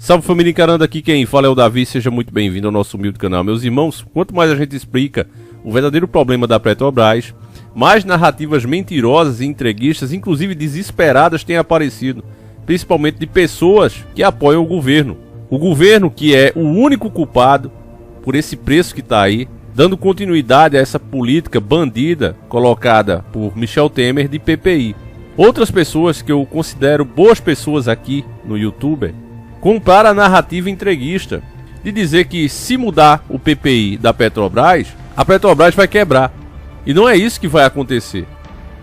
Salve família encarando, aqui quem fala é o Davi, seja muito bem-vindo ao nosso humilde canal. Meus irmãos, quanto mais a gente explica o verdadeiro problema da Petrobras, mais narrativas mentirosas e entreguistas, inclusive desesperadas, têm aparecido, principalmente de pessoas que apoiam o governo. O governo que é o único culpado por esse preço que está aí, dando continuidade a essa política bandida colocada por Michel Temer de PPI. Outras pessoas que eu considero boas pessoas aqui no YouTube compraram a narrativa entreguista de dizer que se mudar o PPI da Petrobras, a Petrobras vai quebrar. E não é isso que vai acontecer.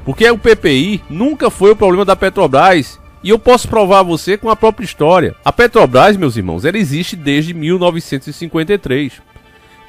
Porque o PPI nunca foi o problema da Petrobras. E eu posso provar a você com a própria história. A Petrobras, meus irmãos, ela existe desde 1953.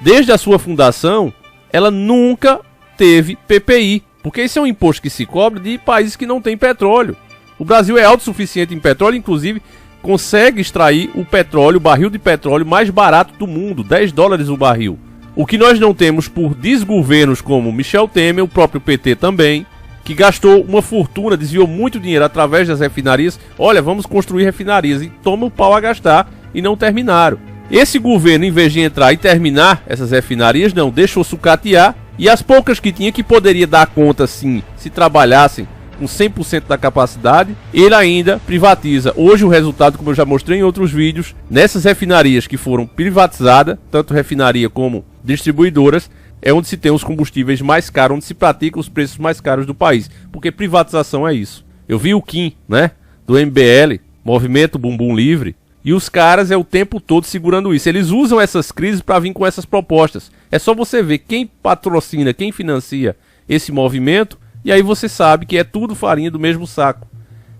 Desde a sua fundação, ela nunca teve PPI. Porque esse é um imposto que se cobra de países que não têm petróleo. O Brasil é autossuficiente em petróleo, inclusive consegue extrair o petróleo, o barril de petróleo mais barato do mundo, 10 dólares o barril. O que nós não temos por desgovernos como Michel Temer, o próprio PT também, que gastou uma fortuna, desviou muito dinheiro através das refinarias. Olha, vamos construir refinarias e toma o pau a gastar e não terminaram. Esse governo, em vez de entrar e terminar essas refinarias, não, deixou sucatear, e as poucas que tinha, que poderia dar conta sim, se trabalhassem com 100% da capacidade, ele ainda privatiza. Hoje o resultado, como eu já mostrei em outros vídeos, nessas refinarias que foram privatizadas, tanto refinaria como distribuidoras, é onde se tem os combustíveis mais caros, onde se praticam os preços mais caros do país, porque privatização é isso. Eu vi o Kim, né, do MBL, Movimento Bumbum Livre, e os caras é o tempo todo segurando isso. Eles usam essas crises para vir com essas propostas. É só você ver quem patrocina, quem financia esse movimento, e aí você sabe que é tudo farinha do mesmo saco.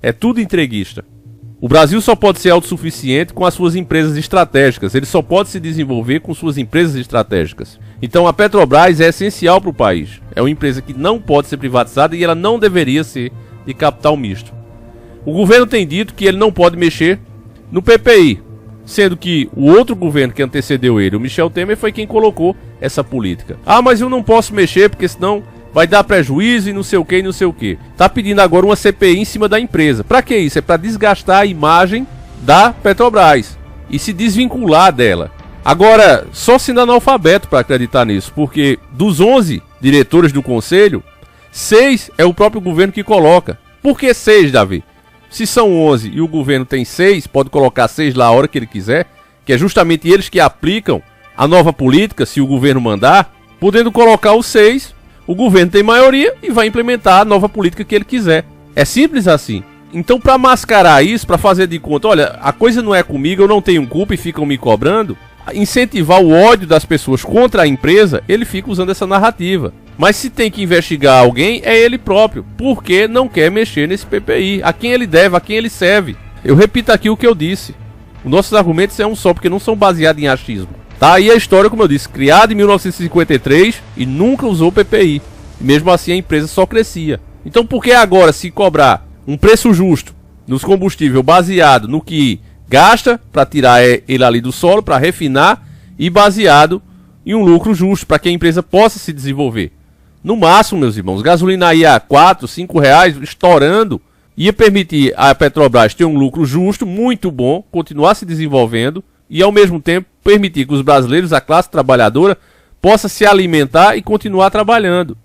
É tudo entreguista. O Brasil só pode ser autossuficiente com as suas empresas estratégicas. Ele só pode se desenvolver com suas empresas estratégicas. Então a Petrobras é essencial para o país. É uma empresa que não pode ser privatizada e ela não deveria ser de capital misto. O governo tem dito que ele não pode mexer no PPI, sendo que o outro governo que antecedeu ele, o Michel Temer, foi quem colocou essa política. Ah, mas eu não posso mexer porque senão vai dar prejuízo e não sei o que e não sei o que. Tá pedindo agora uma CPI em cima da empresa. Pra que isso? É pra desgastar a imagem da Petrobras e se desvincular dela. Agora, só sendo analfabeto para acreditar nisso, porque dos 11 diretores do conselho, 6 é o próprio governo que coloca. Por que 6, Davi? Se são 11 e o governo tem 6, pode colocar 6 lá a hora que ele quiser, que é justamente eles que aplicam a nova política, se o governo mandar, podendo colocar os 6, o governo tem maioria e vai implementar a nova política que ele quiser. É simples assim. Então, para mascarar isso, para fazer de conta, olha, a coisa não é comigo, eu não tenho culpa e ficam me cobrando, incentivar o ódio das pessoas contra a empresa, ele fica usando essa narrativa. Mas se tem que investigar alguém, é ele próprio, porque não quer mexer nesse PPI. A quem ele deve, a quem ele serve. Eu repito aqui o que eu disse. Os nossos argumentos é um só, porque não são baseados em achismo. Tá aí a história, como eu disse, criada em 1953 e nunca usou PPI. E mesmo assim a empresa só crescia. Então por que agora se cobrar um preço justo nos combustíveis baseado no que gasta para tirar ele ali do solo, para refinar, e baseado em um lucro justo para que a empresa possa se desenvolver? No máximo, meus irmãos, gasolina aí a 4, 5 reais, estourando, ia permitir a Petrobras ter um lucro justo, muito bom, continuar se desenvolvendo e ao mesmo tempo permitir que os brasileiros, a classe trabalhadora, possa se alimentar e continuar trabalhando,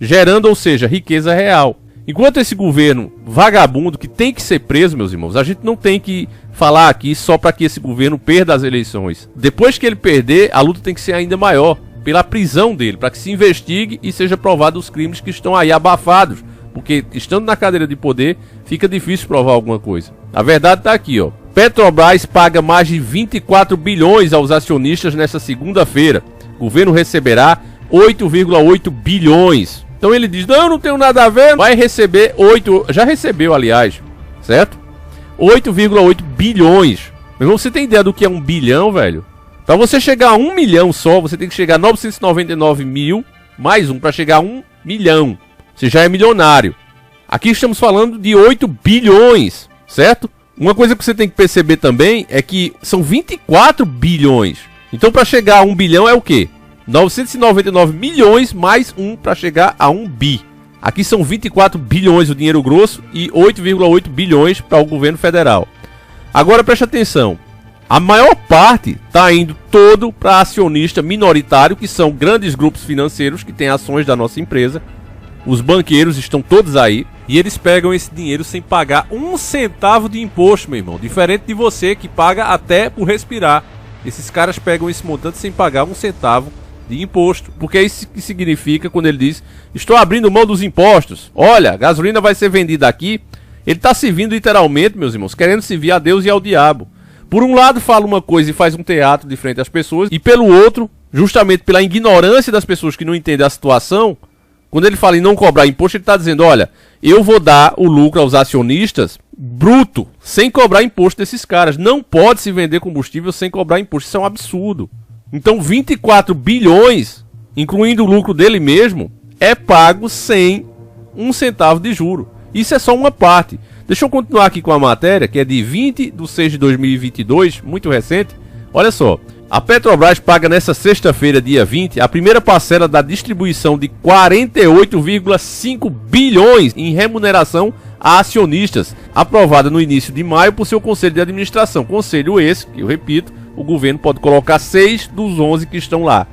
gerando, ou seja, riqueza real. Enquanto esse governo vagabundo, que tem que ser preso, meus irmãos, a gente não tem que falar aqui só para que esse governo perda as eleições. Depois que ele perder, a luta tem que ser ainda maior, pela prisão dele, para que se investigue e seja provado os crimes que estão aí abafados, porque estando na cadeira de poder, fica difícil provar alguma coisa. A verdade está aqui, ó. Petrobras paga mais de 24 bilhões aos acionistas nesta segunda-feira. O governo receberá 8,8 bilhões. Então ele diz, não, eu não tenho nada a ver, vai receber 8, já recebeu aliás, certo? 8,8 bilhões. Meu irmão, você tem ideia do que é 1 bilhão, velho? Para você chegar a 1 milhão só, você tem que chegar a 999 mil, mais um, para chegar a 1 milhão. Você já é milionário. Aqui estamos falando de 8 bilhões, certo? Uma coisa que você tem que perceber também é que são 24 bilhões. Então para chegar a 1 bilhão é o quê? 999 milhões mais um para chegar a 1 bi. Aqui são 24 bilhões o dinheiro grosso e 8,8 bilhões para o governo federal. Agora preste atenção. A maior parte está indo todo para acionista minoritário, que são grandes grupos financeiros que têm ações da nossa empresa. Os banqueiros estão todos aí e eles pegam esse dinheiro sem pagar um centavo de imposto, meu irmão. Diferente de você que paga até por respirar. Esses caras pegam esse montante sem pagar um centavo de imposto. Porque é isso que significa quando ele diz: estou abrindo mão dos impostos. Olha, a gasolina vai ser vendida aqui. Ele está servindo literalmente, meus irmãos, querendo servir a Deus e ao diabo. Por um lado fala uma coisa e faz um teatro de frente às pessoas, e pelo outro, justamente pela ignorância das pessoas que não entendem a situação, quando ele fala em não cobrar imposto, ele está dizendo: olha, eu vou dar o lucro aos acionistas bruto, sem cobrar imposto desses caras. Não pode se vender combustível sem cobrar imposto, isso é um absurdo. Então 24 bilhões, incluindo o lucro dele mesmo, é pago sem um centavo de juro. Isso é só uma parte. Deixa eu continuar aqui com a matéria, que é de 20/6/2022, muito recente. Olha só, a Petrobras paga nessa sexta-feira, dia 20, a primeira parcela da distribuição de 48,5 bilhões em remuneração a acionistas, aprovada no início de maio por seu conselho de administração. Conselho esse, que eu repito, o governo pode colocar 6 dos 11 que estão lá.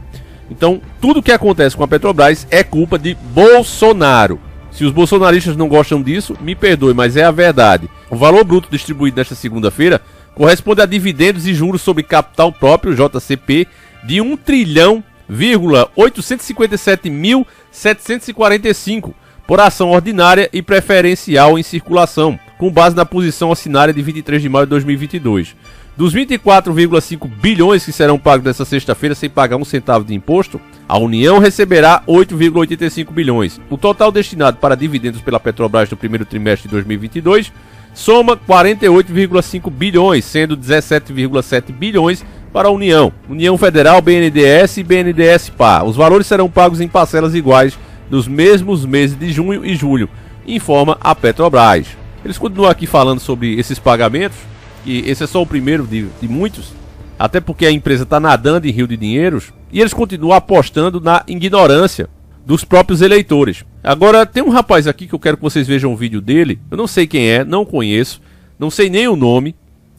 Então, tudo que acontece com a Petrobras é culpa de Bolsonaro. Se os bolsonaristas não gostam disso, me perdoe, mas é a verdade. O valor bruto distribuído nesta segunda-feira corresponde a dividendos e juros sobre capital próprio, JCP, de 1.857.745 por ação ordinária e preferencial em circulação, com base na posição assinária de 23 de maio de 2022. Dos 24,5 bilhões que serão pagos nesta sexta-feira sem pagar um centavo de imposto, a União receberá 8,85 bilhões. O total destinado para dividendos pela Petrobras no primeiro trimestre de 2022 soma 48,5 bilhões, sendo 17,7 bilhões para a União, União Federal, BNDES e BNDES-PA. Os valores serão pagos em parcelas iguais nos mesmos meses de junho e julho, informa a Petrobras. Eles continuam aqui falando sobre esses pagamentos, e esse é só o primeiro de muitos, até porque a empresa está nadando em rio de dinheiros, e eles continuam apostando na ignorância dos próprios eleitores. Agora, tem um rapaz aqui que eu quero que vocês vejam o vídeo dele. Eu não sei quem é, não conheço, não sei nem o nome.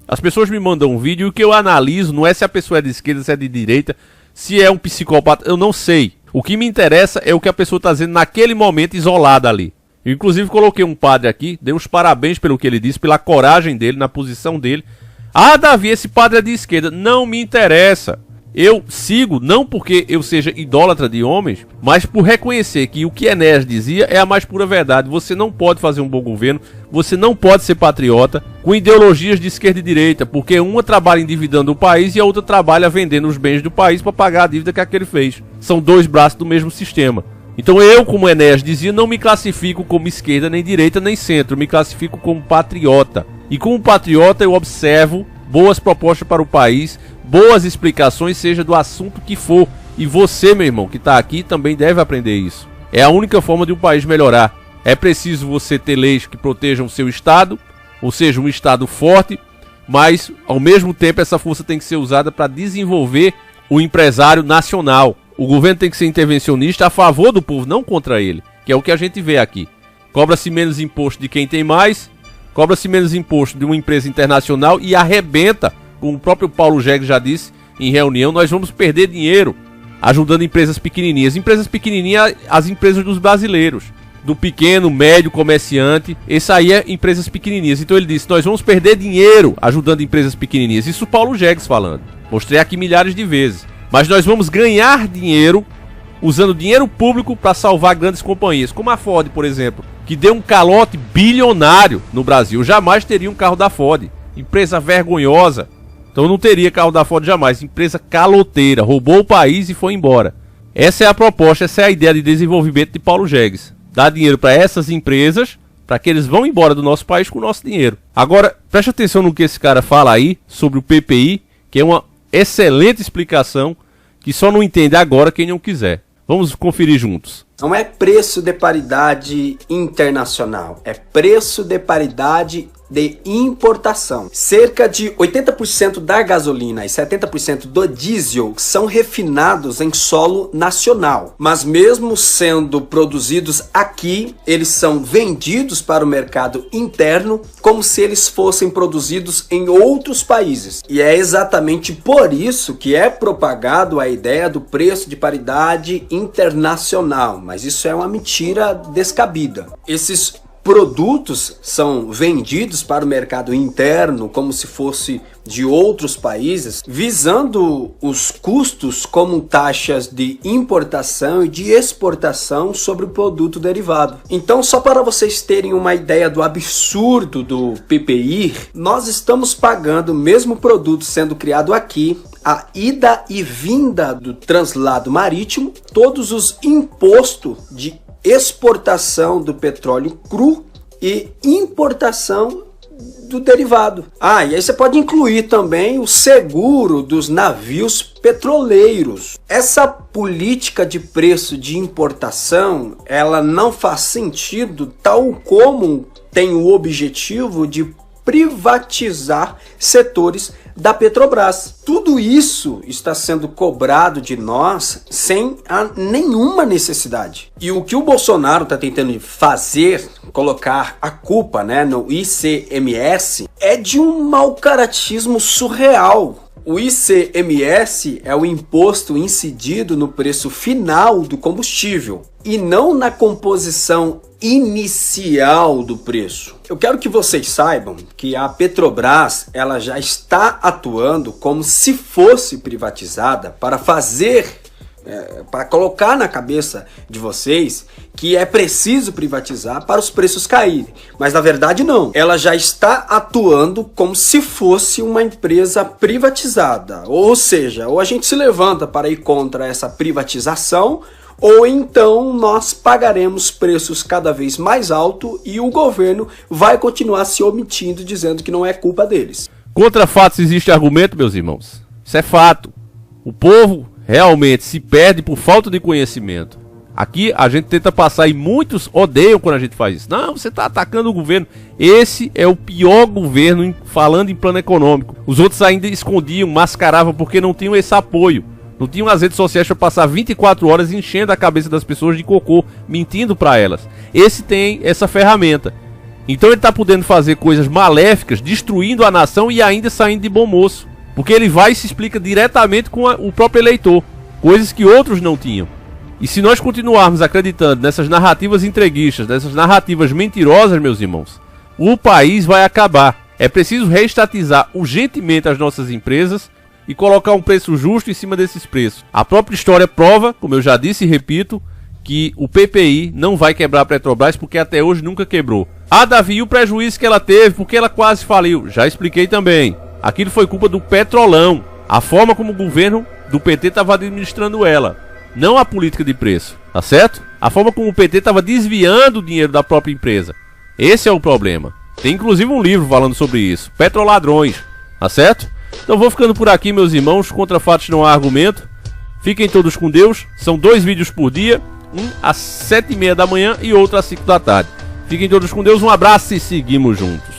As pessoas me mandam um vídeo e o que eu analiso não é se a pessoa é de esquerda, se é de direita, se é um psicopata, eu não sei. O que me interessa é o que a pessoa está dizendo naquele momento isolada ali. Eu, inclusive, coloquei um padre aqui, dei os parabéns pelo que ele disse, pela coragem dele, na posição dele. Ah, Davi, esse padre é de esquerda. Não me interessa. Eu sigo, não porque eu seja idólatra de homens, mas por reconhecer que o que Enéas dizia é a mais pura verdade. Você não pode fazer um bom governo, você não pode ser patriota com ideologias de esquerda e direita, porque uma trabalha endividando o país e a outra trabalha vendendo os bens do país para pagar a dívida que aquele fez. São dois braços do mesmo sistema. Então eu, como Enéas dizia, não me classifico como esquerda, nem direita, nem centro. Me classifico como patriota. E como patriota eu observo boas propostas para o país, boas explicações, seja do assunto que for. E você, meu irmão, que está aqui, também deve aprender isso. É a única forma de um país melhorar. É preciso você ter leis que protejam o seu Estado, ou seja, um Estado forte, mas, ao mesmo tempo, essa força tem que ser usada para desenvolver o empresário nacional. O governo tem que ser intervencionista a favor do povo, não contra ele, que é o que a gente vê aqui. Cobra-se menos imposto de quem tem mais, cobra-se menos imposto de uma empresa internacional e arrebenta, como o próprio Paulo Jegues já disse em reunião, nós vamos perder dinheiro ajudando empresas pequenininhas. Empresas pequenininhas, as empresas dos brasileiros, do pequeno, médio, comerciante, esse aí é empresas pequenininhas. Então ele disse, nós vamos perder dinheiro ajudando empresas pequenininhas. Isso o Paulo Jegues falando. Mostrei aqui milhares de vezes. Mas nós vamos ganhar dinheiro usando dinheiro público para salvar grandes companhias, como a Ford, por exemplo, que deu um calote bilionário no Brasil. Jamais teria um carro da Ford. Empresa vergonhosa. Então não teria carro da Ford jamais. Empresa caloteira. Roubou o país e foi embora. Essa é a proposta, essa é a ideia de desenvolvimento de Paulo Jegues. Dar dinheiro para essas empresas, para que eles vão embora do nosso país com o nosso dinheiro. Agora, preste atenção no que esse cara fala aí sobre o PPI, que é uma excelente explicação, que só não entende agora quem não quiser. Vamos conferir juntos. Não é preço de paridade internacional, é preço de paridade de importação. Cerca de 80% da gasolina e 70% do diesel são refinados em solo nacional, mas mesmo sendo produzidos aqui, eles são vendidos para o mercado interno como se eles fossem produzidos em outros países. E é exatamente por isso que é propagado a ideia do preço de paridade internacional, mas isso é uma mentira descabida. Esses produtos são vendidos para o mercado interno como se fosse de outros países, visando os custos como taxas de importação e de exportação sobre o produto derivado. Então, só para vocês terem uma ideia do absurdo do PPI, nós estamos pagando o mesmo produto sendo criado aqui, a ida e vinda do translado marítimo, todos os impostos de exportação do petróleo cru e importação do derivado. E aí você pode incluir também o seguro dos navios petroleiros. Essa política de preço de importação, ela não faz sentido, tal como tem o objetivo de privatizar setores da Petrobras. Tudo isso está sendo cobrado de nós sem nenhuma necessidade. E o que o Bolsonaro está tentando fazer, colocar a culpa, no ICMS, é de um mau-caratismo surreal. O ICMS é o imposto incidido no preço final do combustível e não na composição inicial do preço. Eu quero que vocês saibam que a Petrobras ela já está atuando como se fosse privatizada para para colocar na cabeça de vocês que é preciso privatizar para os preços caírem. Mas na verdade não. Ela já está atuando como se fosse uma empresa privatizada. Ou seja, ou a gente se levanta para ir contra essa privatização, ou então nós pagaremos preços cada vez mais altos e o governo vai continuar se omitindo, dizendo que não é culpa deles. Contra fatos existe argumento, meus irmãos. Isso é fato. O povo realmente se perde por falta de conhecimento. Aqui a gente tenta passar e muitos odeiam quando a gente faz isso. Não, você está atacando o governo. Esse é o pior governo falando em plano econômico. Os outros ainda escondiam, mascaravam porque não tinham esse apoio. Não tinham as redes sociais para passar 24 horas enchendo a cabeça das pessoas de cocô, mentindo para elas. Esse tem essa ferramenta. Então ele está podendo fazer coisas maléficas, destruindo a nação e ainda saindo de bom moço. Porque ele vai e se explica diretamente com o próprio eleitor. Coisas que outros não tinham. E se nós continuarmos acreditando nessas narrativas entreguistas, nessas narrativas mentirosas, meus irmãos, o país vai acabar. É preciso reestatizar urgentemente as nossas empresas e colocar um preço justo em cima desses preços. A própria história prova, como eu já disse e repito, que o PPI não vai quebrar a Petrobras porque até hoje nunca quebrou. Davi, e o prejuízo que ela teve porque ela quase faliu? Já expliquei também. Aquilo foi culpa do Petrolão. A forma como o governo do PT estava administrando ela. Não a política de preço, tá certo? A forma como o PT estava desviando o dinheiro da própria empresa. Esse é o problema. Tem inclusive um livro falando sobre isso. Petroladrões, tá certo? Então vou ficando por aqui, meus irmãos. Contra fatos não há argumento. Fiquem todos com Deus. São 2 vídeos por dia. Um às 7h30 da manhã e outro às 5 da tarde. Fiquem todos com Deus. Um abraço e seguimos juntos.